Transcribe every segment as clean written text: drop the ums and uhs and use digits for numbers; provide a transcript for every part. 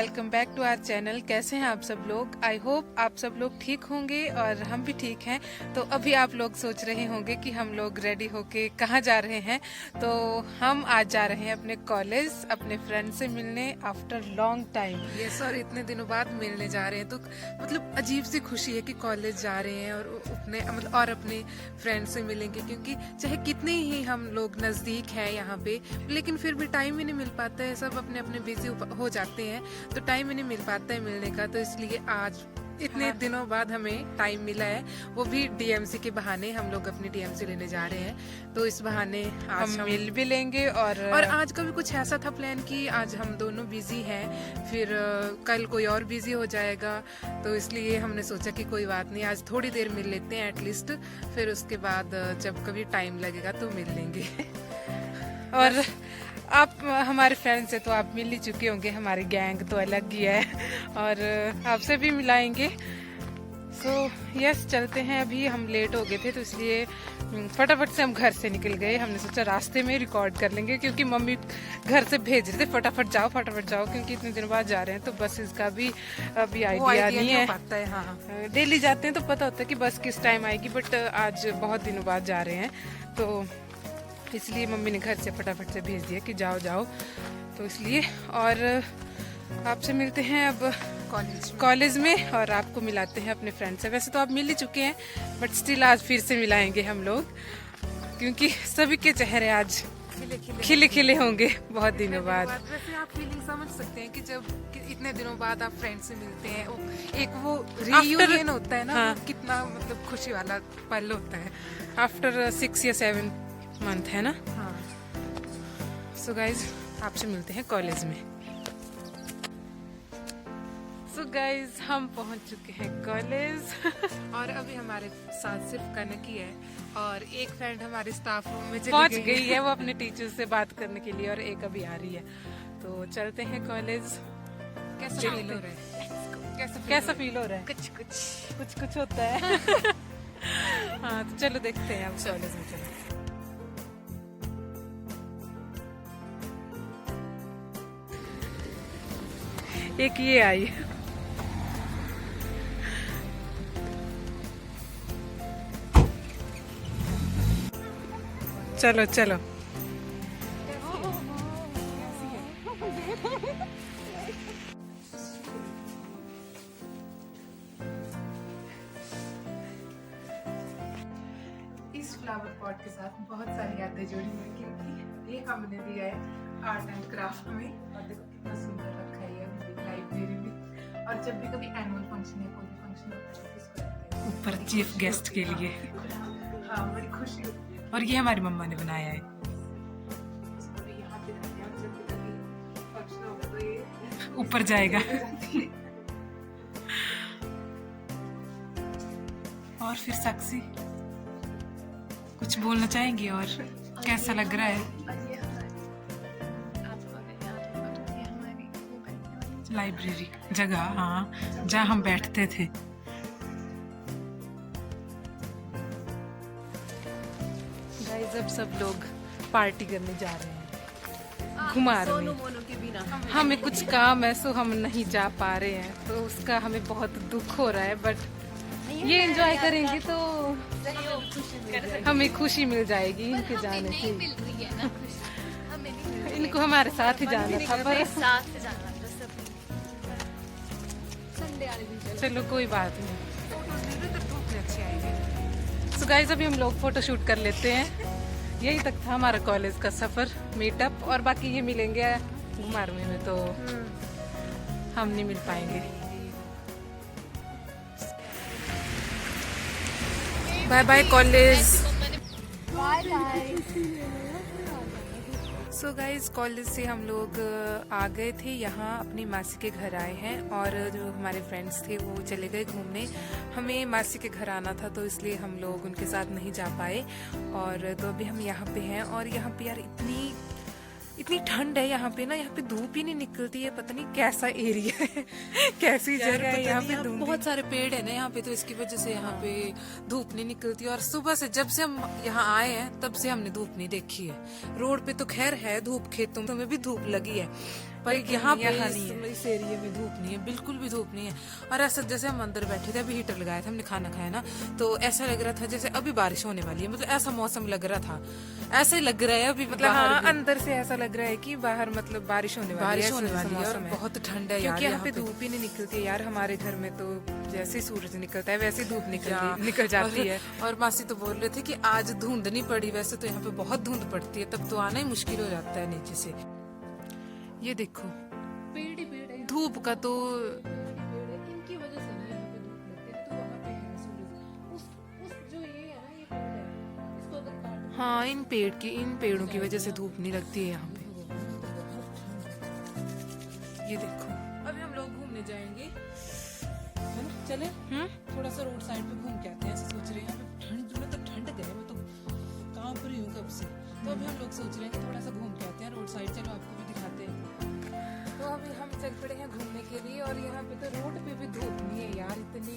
Welcome back to our channel. कैसे हैं आप सब लोग? आई होप आप सब लोग ठीक होंगे और हम भी ठीक हैं। तो अभी आप लोग सोच रहे होंगे कि हम लोग रेडी होके कहाँ जा रहे हैं। तो हम आज जा रहे हैं अपने कॉलेज, अपने फ्रेंड से मिलने आफ्टर लॉन्ग टाइम। ये सर इतने दिनों बाद मिलने जा रहे हैं, तो मतलब अजीब सी खुशी है कि कॉलेज जा रहे हैं और अपने मतलब और अपने फ्रेंड से मिलेंगे, क्योंकि चाहे कितने ही हम लोग नज़दीक हैं यहाँ पे, लेकिन फिर भी टाइम ही नहीं मिल पाता है। सब अपने अपने बिजी हो जाते हैं, तो टाइम ही नहीं मिल पाता है मिलने का। तो इसलिए आज इतने दिनों बाद हमें टाइम मिला है, वो भी डीएमसी के बहाने। हम लोग अपनी डीएमसी लेने जा रहे हैं, तो इस बहाने आज हम मिल भी लेंगे। और आज का भी कुछ ऐसा था प्लान कि आज हम दोनों बिजी हैं, फिर कल कोई और बिजी हो जाएगा, तो इसलिए हमने सोचा कि कोई बात नहीं, आज थोड़ी देर मिल लेते हैं एटलीस्ट, फिर उसके बाद जब कभी टाइम लगेगा तो मिल लेंगे। और आप हमारे फ्रेंड्स से तो आप मिल ही चुके होंगे, हमारी गैंग तो अलग ही है और आपसे भी मिलाएंगे। सो यस, चलते हैं। अभी हम लेट हो गए थे, तो इसलिए फटाफट से हम घर से निकल गए। हमने सोचा रास्ते में रिकॉर्ड कर लेंगे, क्योंकि मम्मी घर से भेज रहे थे फटाफट जाओ फटाफट जाओ, क्योंकि इतने दिन बाद जा रहे हैं तो बसेस का भी अभी आइडिया नहीं है। पता है, हाँ, डेली जाते हैं तो पता होता है कि बस किस टाइम आएगी, बट आज बहुत दिनों बाद जा रहे हैं, तो इसलिए मम्मी ने घर से फटाफट से भेज दिया कि जाओ जाओ। तो इसलिए और आपसे मिलते हैं अब कॉलेज में, और आपको मिलाते हैं अपने फ्रेंड से। वैसे तो आप मिल ही चुके हैं, बट स्टिल आज फिर से मिलाएंगे हम लोग, क्योंकि सभी के चेहरे आज खिले खिले होंगे बहुत दिनों बाद। वैसे आप फीलिंग समझ सकते हैं कि जब इतने दिनों बाद आप फ्रेंड से मिलते हैं, एक वो रियूनियन होता है ना, हाँ, कितना मतलब खुशी वाला पल होता है। आफ्टर 6 या 7 मंथ है ना। हाँ। सो गाइज, आपसे मिलते हैं कॉलेज में। सो गाइज, हम पहुंच चुके हैं कॉलेज और अभी हमारे साथ सिर्फ कनक ही है, और एक फ्रेंड हमारे स्टाफ रूम में पहुंच गई है, वो अपने टीचर से बात करने के लिए, और एक अभी आ रही है। तो चलते हैं कॉलेज। कैसा फील हो रहा है? कैसा फील हो रहा है? कुछ कुछ होता है। हाँ, तो चलो देखते हैं अब कॉलेज में। चलो, एक ये आई। चलो चलो, इस फ्लावर पॉट के साथ बहुत सारी यादें जुड़ी हुई, क्योंकि ये हमने दिया है आर्ट एंड क्राफ्ट में, और देखो कितना सुंदर रखा है ये लाइब्रेरी में। और जब भी कभी एनुअल फंक्शन या कोई भी फंक्शन होता है, इसको रखते हैं ऊपर चीफ गेस्ट के लिए। हाँ, बड़ी खुशी होती है। और ये हमारी मम्मा ने बनाया है। यहाँ पे जब भी कभी फंक्शन होगा तो ये ऊपर जाएगा। और फिर साक्षी कुछ बोलना चाहेंगी? और कैसा लग रहा है लाइब्रेरी जगह? हाँ, जहाँ हम बैठते थे। गाइस, अब सब लोग पार्टी करने जा रहे हैं घुमार में। हमें कुछ काम है, सो हम नहीं जा पा रहे हैं, तो उसका हमें बहुत दुख हो रहा है, बट ये एंजॉय करेंगे तो हमें खुशी मिल जाएगी इनके जाने से। इनको हमारे साथ ही जाना था, पर चलो कोई बात नहीं, अच्छी आएगी। सो गाइस, अभी हम लोग फोटो शूट कर लेते हैं। यही तक था हमारा कॉलेज का सफर, मीटअप, और बाकी ये मिलेंगे घुमारवी में, तो हम नहीं मिल पाएंगे। Bye bye college. So guys, college से हम लोग आ गए थे, यहाँ अपनी मासी के घर आए हैं, और जो हमारे फ्रेंड्स थे वो चले गए घूमने। हमें मासी के घर आना था, तो इसलिए हम लोग उनके साथ नहीं जा पाए, और तो अभी हम यहाँ पे हैं। और यहाँ पे यार इतनी ठंड है यहाँ पे ना, यहाँ पे धूप ही नहीं निकलती है। पता नहीं कैसा एरिया है, कैसी जगह है यहाँ पे। बहुत सारे पेड़ है ना यहाँ पे, तो इसकी वजह से यहाँ पे धूप नहीं निकलती। और सुबह से जब से हम यहाँ आए हैं, तब से हमने धूप नहीं देखी है। रोड पे तो खैर है धूप, खेतों में भी धूप लगी है, पर यहाँ पे नहीं है। इस एरिया में धूप नहीं है, बिल्कुल भी धूप नहीं है। और ऐसा जैसे हम अंदर बैठे थे, अभी हीटर लगाया था, हमने खाना खाया ना, तो ऐसा लग रहा था जैसे अभी बारिश होने वाली है, मतलब ऐसा मौसम लग रहा था, ऐसे लग रहा है अभी मतलब हाँ, अंदर से ऐसा लग रहा है कि बाहर मतलब बारिश होने वाली है, और बहुत ठंड है क्योंकि यहाँ पे धूप ही नहीं निकलती है यार। हमारे घर में तो जैसे ही सूरज निकलता है वैसे ही धूप निकल जाती है। और मासी तो बोल रहे थे कि आज धुंध नहीं पड़ी, वैसे तो यहाँ पे बहुत धुंध पड़ती है, तब तो आना ही मुश्किल हो जाता है नीचे से। ये देखो पेड़ ही पेड़ है, धूप का तो इनकी वजह से नहीं यहाँ पे धूप लगती है, तो वहाँ पे है सूरज। उस जो ये है ना, ये पेड़ है, इसको अगर काट हाँ, इन पेड़ों की वजह से धूप नहीं लगती है यहाँ पे। ये देखो अभी हम लोग घूमने जाएंगे, है ना, चले थोड़ा सा रोड साइड पे घूम के आते हैं, ऐसे सोच रहे हैं। ठंड में तो ठंड गए, मैं तो कांप रही हूँ कब से, तो अभी हम लोग सोच रहे हैं कि थोड़ा सा घूम के आते हैं रोड साइड। चलो आपको भी दिखाते हैं। तो अभी हम चल पड़े हैं घूमने के लिए, और यहाँ पे तो रोड पे भी धूप नहीं है यार, इतनी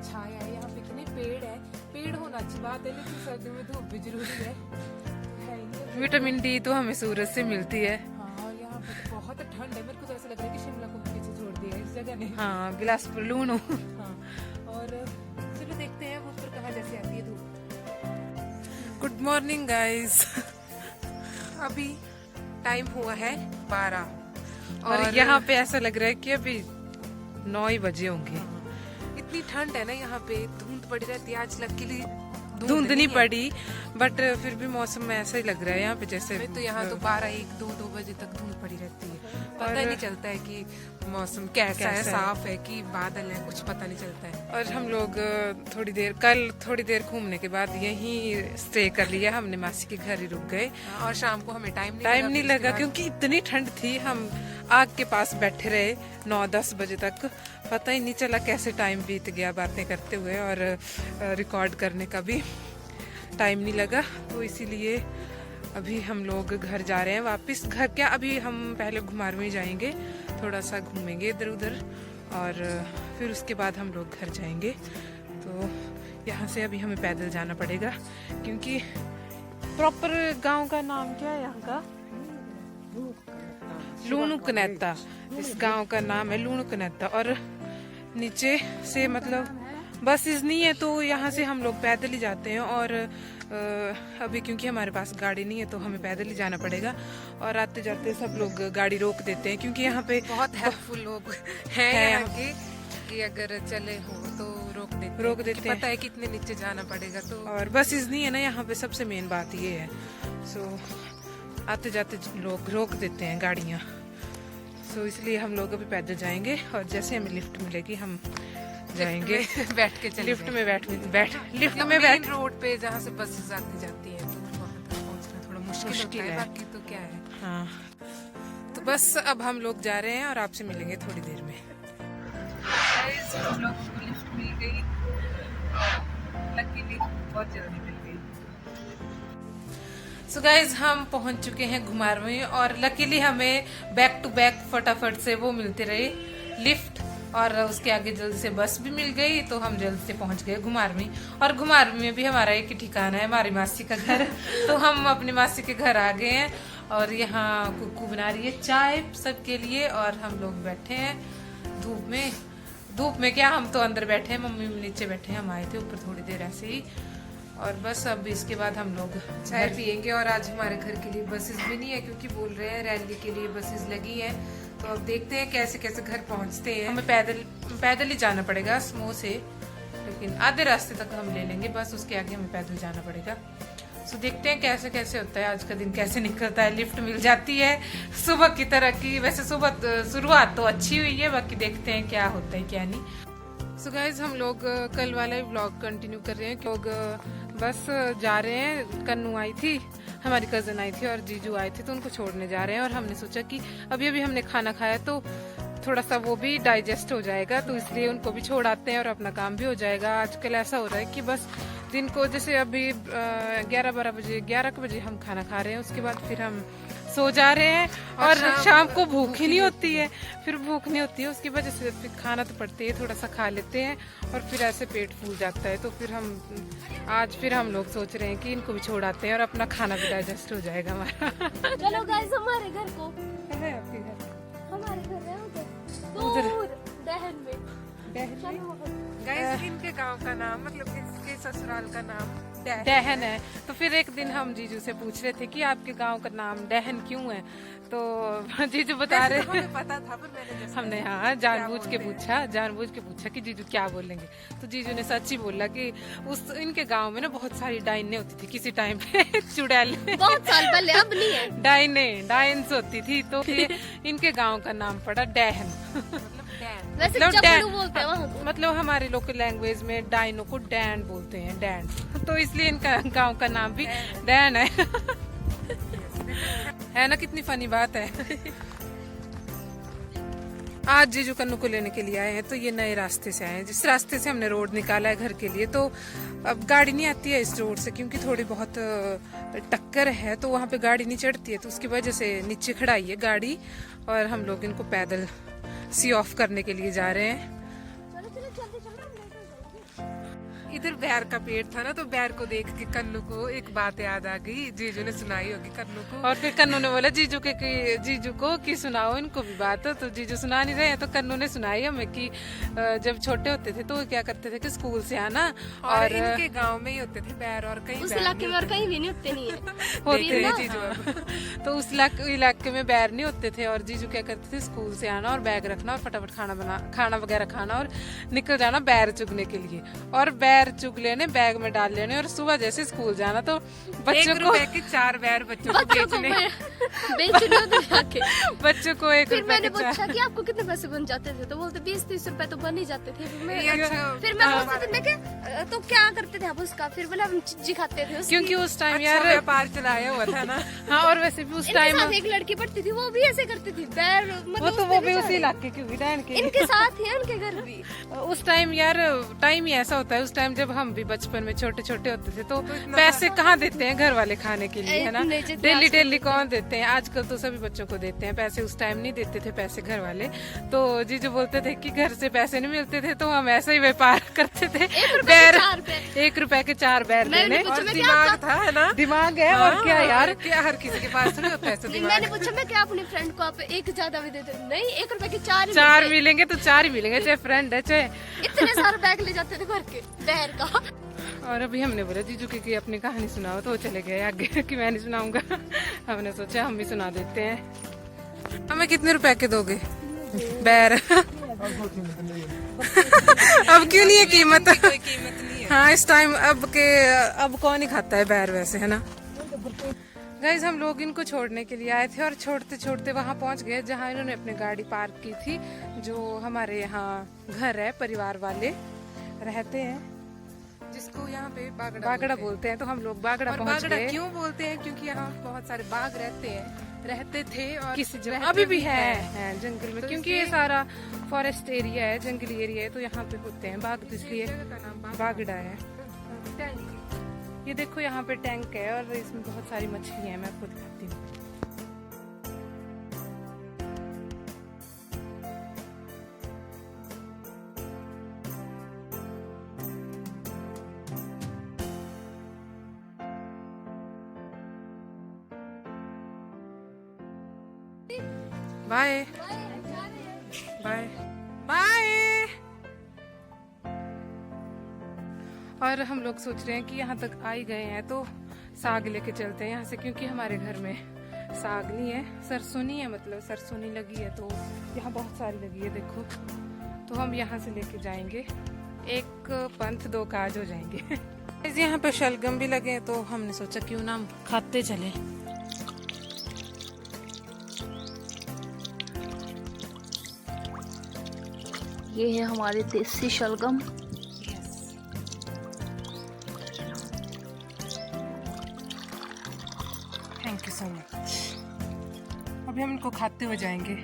छाया है यहाँ पे, कितने पेड़ है। पेड़ होना अच्छी बात है, लेकिन सर्दियों में धूप भी जरूरी है ही नहीं। विटामिन डी तो हमें सूरज से मिलती है। हाँ, और यहाँ पे तो बहुत ठंड है, मेरे को तो ऐसा लग रहा है कि शिमला को पीछे छोड़ दिया इस जगह ने। हाँ, बिलासपुर लूणू। हाँ, और चलो देखते हैं ऊपर कहाँ जैसे आती है धूप। Good morning guys. अभी टाइम हुआ है 12 और यहाँ पे ऐसा लग रहा है कि अभी 9 ही बजे होंगे। इतनी ठंड है ना यहाँ पे, धुंध पड़ी रहती है। आज लकीली धुंध नहीं पड़ी, बट फिर भी मौसम में ऐसा ही लग रहा है यहाँ पे जैसे। तो यहाँ तो 12, 1, 2 बजे तक धुंध पड़ी रहती है, पता ही नहीं चलता है कि मौसम कैसा है, साफ है कि बादल है, कुछ पता नहीं चलता है। और हम लोग कल थोड़ी देर घूमने के बाद यहीं स्टे कर लिया हमने, मासी के घर ही रुक गए। और शाम को हमें टाइम नहीं लगा क्योंकि इतनी ठंड थी। हम आग के पास बैठे रहे 9-10 बजे तक, पता ही नहीं चला कैसे टाइम बीत गया बातें करते हुए, और रिकॉर्ड करने का भी टाइम नहीं लगा। तो इसीलिए अभी हम लोग घर जा रहे हैं वापस। घर क्या, अभी हम पहले घुमार में जाएंगे, थोड़ा सा घूमेंगे इधर उधर, और फिर उसके बाद हम लोग घर जाएंगे। तो यहाँ से अभी हमें पैदल जाना पड़ेगा, क्योंकि प्रॉपर गांव का नाम क्या है यहाँ का? लूणू कनेता। इस गांव का नाम है लूणू कनेता। और नीचे से मतलब बसेस नहीं है, तो यहाँ से हम लोग पैदल ही जाते हैं। और अभी क्योंकि हमारे पास गाड़ी नहीं है तो हमें पैदल ही जाना पड़ेगा। और आते जाते सब लोग गाड़ी रोक देते हैं, क्योंकि यहाँ पे बहुत हेल्पफुल लोग हैं यहाँ के, कि अगर चले हो तो रोक देते हैं। पता है कितने नीचे जाना पड़ेगा। तो और बसेस नहीं है ना यहाँ पे, सबसे मेन बात ये है। सो आते जाते लोग रोक देते हैं गाड़ियाँ, सो इसलिए हम लोग अभी पैदल जाएंगे। और जैसे हमें लिफ्ट मिलेगी हम जाएंगे। बैठ के चले लिफ्ट में बैठ रोड पे जहाँ से बसेस आती जाती है, तो वहाँ तक पहुँचना थोड़ा मुश्किल है। बाकी तो क्या है। हाँ, तो बस अब हम लोग जा रहे हैं और आपसे मिलेंगे थोड़ी देर में। हम लोगों को लिफ्ट मिल गई, लकीली बहुत जल्दी मिल गई। सो गाइज, हम पहुंच चुके हैं घुमार में, और लकीली हमें बैक टू बैक फटाफट से वो मिलते रहे लिफ्ट, और उसके आगे जल्दी से बस भी मिल गई, तो हम जल्दी से पहुंच गए घुमार में। और घुमार में भी हमारा एक ही ठिकाना है, हमारी मासी का घर। तो हम अपनी मासी के घर आ गए हैं, और यहाँ कुक्कू बना रही है चाय सबके लिए, और हम लोग बैठे हैं धूप में क्या, हम तो अंदर बैठे हैं, मम्मी नीचे बैठे हैं, हम आए थे ऊपर थोड़ी देर ऐसे ही। और बस अब इसके बाद हम लोग चाय पियेंगे। और आज हमारे घर के लिए बसेस भी नहीं है, क्योंकि बोल रहे हैं रैली के लिए बसेस लगी है। तो अब देखते हैं कैसे कैसे घर पहुंचते हैं। हमें पैदल ही जाना पड़ेगा स्मो से, लेकिन आधे रास्ते तक हम ले लेंगे बस, उसके आगे हमें पैदल जाना पड़ेगा। सो देखते हैं कैसे कैसे होता है, आज का दिन कैसे निकलता है। लिफ्ट मिल जाती है सुबह की तरह की, वैसे सुबह शुरुआत तो अच्छी हुई है, बाकी देखते हैं क्या होता है क्या नहीं। सो गाइज, हम लोग कल वाला ही व्लॉग कंटिन्यू कर रहे हैं। लोग बस जा रहे हैं, कन्नू आई थी, हमारी कजन आई थी और जीजू आए थे, तो उनको छोड़ने जा रहे हैं। और हमने सोचा कि अभी हमने खाना खाया तो थोड़ा सा वो भी डाइजेस्ट हो जाएगा, तो इसलिए उनको भी छोड़ आते हैं और अपना काम भी हो जाएगा। आजकल ऐसा हो रहा है कि बस दिन को, जैसे अभी 11 बजे हम खाना खा रहे हैं, उसके बाद फिर हम सो जा रहे हैं, और शाम को भूख ही नहीं होती है। फिर भूख नहीं होती है, उसकी वजह से फिर खाना तो पड़ती है, थोड़ा सा खा लेते हैं, और फिर ऐसे पेट फूल जाता है। तो फिर हम लोग सोच रहे हैं कि इनको भी छोड़ आते हैं, और अपना खाना भी डाइजेस्ट हो जाएगा हमारा। चलो गाइस, हमारे घर को है आपके घर हमारे घर है उधर। दूर दहन में। चलो वहाँ। गाइस इनके गांव का नाम मतलब इसके ससुराल का नाम डहन है। तो फिर एक दिन हम जीजू से पूछ रहे थे कि आपके गांव का नाम डहन क्यों है, तो जीजू बता रहे हमें पता था पर मैंने जैसे हमने हाँ जानबूझ के पूछा कि जीजू क्या बोलेंगे, तो जीजू ने सच ही बोला कि उस इनके गांव में ना बहुत सारी डाइनें होती थी किसी टाइम पे चुड़ैल बहुत साल पहले, अब नहीं है। डाइन्स होती थी, तो फिर इनके गांव का नाम पड़ा डहन। वैसे मतलब चपड़ू बोलते हैं वहाँ को। मतलब हमारे लोकल लैंग्वेज में डाइनो को डैन बोलते हैं, डैन, तो इसलिए इनका गांव का नाम भी डैन है। है ना, कितनी फनी बात है। आज जीजू कन्नू को लेने के लिए आए हैं, तो ये नए रास्ते से आए हैं। जिस रास्ते से हमने रोड निकाला है घर के लिए, तो अब गाड़ी नहीं आती है इस रोड से क्योंकि थोड़ी बहुत टक्कर है, तो वहाँ पे गाड़ी नहीं चढ़ती है, तो उसकी वजह से नीचे खड़ाई है गाड़ी और हम लोग इनको पैदल सी ऑफ करने के लिए जा रहे हैं। चलो चलो जल्दी चलो, हम लेट हो जाएंगे। इधर बैर का पेड़ था ना, तो बैर को देख के कन्नू को एक बात याद आ गई, जीजू ने सुनाई होगी कन्नू को। और फिर कन्नू ने बोला जीजू को कि सुनाओ इनको भी बात, तो जीजू सुना नहीं रहे हैं, तो कन्नू ने सुनाई हमें कि जब छोटे होते थे तो वो क्या करते थे कि स्कूल से आना और इनके गांव में ही होते थे बैर, और कहीं उस बैर इलाके नहीं में और कहीं भी नहीं होते नहीं है। होते ना। हैं जीजू। तो उस इलाके में बैर नहीं होते थे, और जीजू क्या करते थे स्कूल से आना और बैग रखना और फटाफट खाना वगैरह खाना और निकल जाना बैर चुगने के लिए, और बैर चुग लेने बैग में डाल लेने, और सुबह जैसे स्कूल जाना तो बच्चों को ₹1 के 4 बैर बच्चों को बेचने। बेचने उधर जाके। बच्चों को फिर ₹1 मैंने के चार। पूछा कि आपको कितने पैसे बन जाते थे, तो बोलते 20-30 रुपए तो बन ही जाते थे। फिर मैं अच्छा, पूछती थी, मैं क्या तो क्या करते थे आप उसका? फिर बोला हम चिज्जी खाते थे उसकी। क्योंकि उस टाइम अच्छा यार व्यापार चलाया हुआ था ना। हाँ, और वैसे भी उस इनके टाइम साथ एक लड़की पढ़ती थी, वो भी ऐसे करती थी बैर, मतलब वो भी उसी इलाके की हुई डैन की। इनके साथ ही है उनके घर भी। उस टाइम यार टाइम ही ऐसा होता है, उस टाइम जब हम भी बचपन में छोटे छोटे होते थे तो पैसे कहाँ देते हैं घर वाले खाने के लिए, है ना। नहीं, जितने डेली कौन देते हैं, आजकल तो सभी बच्चों को देते हैं पैसे, उस टाइम नहीं देते थे पैसे घर वाले। तो जीजू बोलते थे कि घर से पैसे नहीं मिलते थे, तो हम ऐसा ही व्यापार करते थे, बैर ₹1 के 4 बैर देने। और दिमाग था, है ना। दिमाग है और क्या यार, क्या हर किसी के पास थोड़ी होता है ऐसा दिमाग। मैंने पूछा मैं क्या अपनी फ्रेंड को आप एक ज्यादा भी देते? नहीं, ₹1 के 4 ही 4 मिलते। मिलेंगे तो 4 ही मिलेंगे, चाहे फ्रेंड है चाहे। इतने सारे बैग ले जाते थे भर के बैर का। और अभी हमने बोला जीजू की अपनी कहानी सुनाओ, तो वो चले गए आगे कि मैं नहीं सुनाऊंगा। हमने सोचा हम भी सुना देते हैं। हमें कितने ₹1 के दोगे बैर? अब क्यों नहीं है कीमत? कोई कीमत नहीं है। हाँ, इस टाइम अब कौन ही खाता है बैर वैसे, है ना। गाइज हम लोग इनको छोड़ने के लिए आए थे, और छोड़ते छोड़ते वहाँ पहुँच गए जहाँ इन्होंने अपनी गाड़ी पार्क की थी, जो हमारे यहाँ घर है, परिवार वाले रहते हैं, जिसको यहाँ पे बागड़ा बोलते हैं। तो हम लोग बागड़ा और पहुँच बागड़ा गए। क्यों बोलते हैं? क्योंकि यहाँ बहुत सारे बाघ रहते थे और किसी जगह रहते अभी भी है जंगल में, तो क्योंकि ये सारा फॉरेस्ट एरिया है, जंगली एरिया है, तो यहाँ पे होते हैं बाघ, तो इसलिए जगह का नाम बागड़ा है। ये देखो यहाँ पे टैंक है और इसमें बहुत सारी मछली है, मैं आपको दिखाती हूँ। Bye bye bye. और हम लोग सोच रहे हैं कि यहाँ तक आ ही गए हैं तो साग लेके चलते हैं यहाँ से, क्योंकि हमारे घर में साग नहीं है, सरसों नहीं है, मतलब सरसों नहीं लगी है, तो यहाँ बहुत सारी लगी है देखो, तो हम यहाँ से लेके जाएंगे, एक पंथ 2 काज हो जाएंगे। यहाँ पे शलगम भी लगे हैं, तो हमने सोचा क्यों ना हम खाते चले। ये है हमारे देसी शलगम। Thank you so much. अभी हम इनको खाते हुए जाएंगे।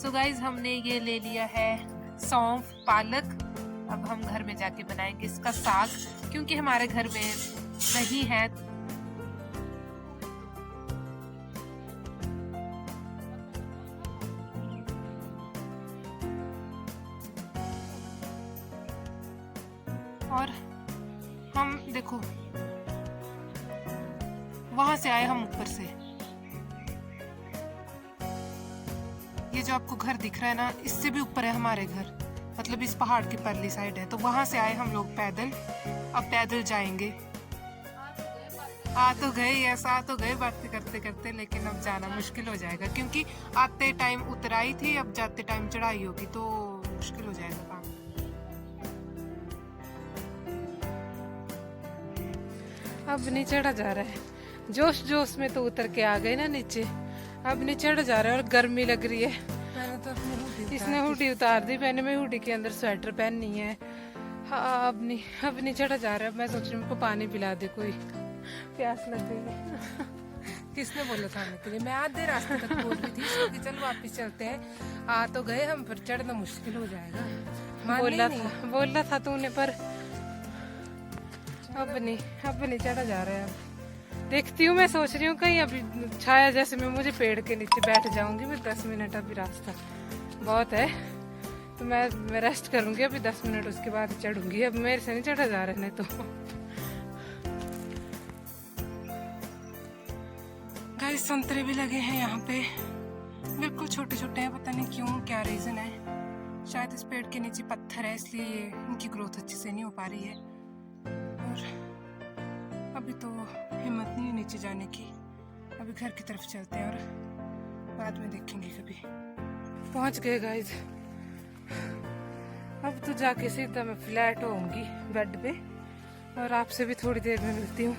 सो गाइज हमने ये ले लिया है सौंफ, पालक। अब हम घर में जाके बनाएंगे इसका साग, क्योंकि हमारे घर में नहीं है। और हम देखो वहां से आए हम ऊपर से। ये जो आपको घर दिख रहा है ना, इससे भी ऊपर है हमारे घर, मतलब इस पहाड़ की परली साइड है। तो वहां से आए हम लोग पैदल, अब पैदल जाएंगे। आ तो गए, यस आ तो गए बातें करते करते, लेकिन अब जाना मुश्किल हो जाएगा क्योंकि आते टाइम उतराई थी, अब जाते टाइम चढ़ाई होगी तो मुश्किल हो जाएगा काम। अब नहीं चढ़ा जा रहा है, जोश जोश में तो उतर के आ गए ना नीचे, अब नहीं चढ़ा जा रहा है और गर्मी लग रही है। मैंने तो अपनी इसने हुडी उतार दी, मैंने मैं हुडी के अंदर स्वेटर पहननी है। हाँ अब नहीं चढ़ा जा रहा है। मैं सोच रही हूँ उनको पानी पिला दे, कोई प्यास लग गई। किसने बोला था आने के लिए? मैं आधे रास्ते तक बोल रही थी कि चल वापस चलते हैं। आ तो गए हम, फिर चढ़ना मुश्किल हो जाएगा। बोला था तूने, पर अब नहीं चढ़ा जा रहा है। अब देखती हूँ, मैं सोच रही हूँ कहीं अभी छाया जैसे मैं मुझे पेड़ के नीचे बैठ जाऊंगी। मैं 10 मिनट, अभी रास्ता बहुत है तो मैं रेस्ट करूंगी अभी 10 मिनट, उसके बाद चढ़ूंगी। अब मेरे से नहीं चढ़ा जा रहा है नहीं तो। गाइस संतरे भी लगे हैं यहाँ पे, बिल्कुल छोटे छोटे हैं, पता नहीं क्यों, क्या रीजन है। शायद इस पेड़ के नीचे पत्थर है इसलिए इनकी ग्रोथ अच्छे से नहीं हो पा रही है। और अभी तो हिम्मत नहीं है नीचे जाने की, अभी घर की तरफ चलते हैं और बाद में देखेंगे कभी। पहुंच गए गाइस, अब तो जाके सीधा मैं फ्लैट होऊंगी बेड पे और आपसे भी थोड़ी देर में मिलती हूँ।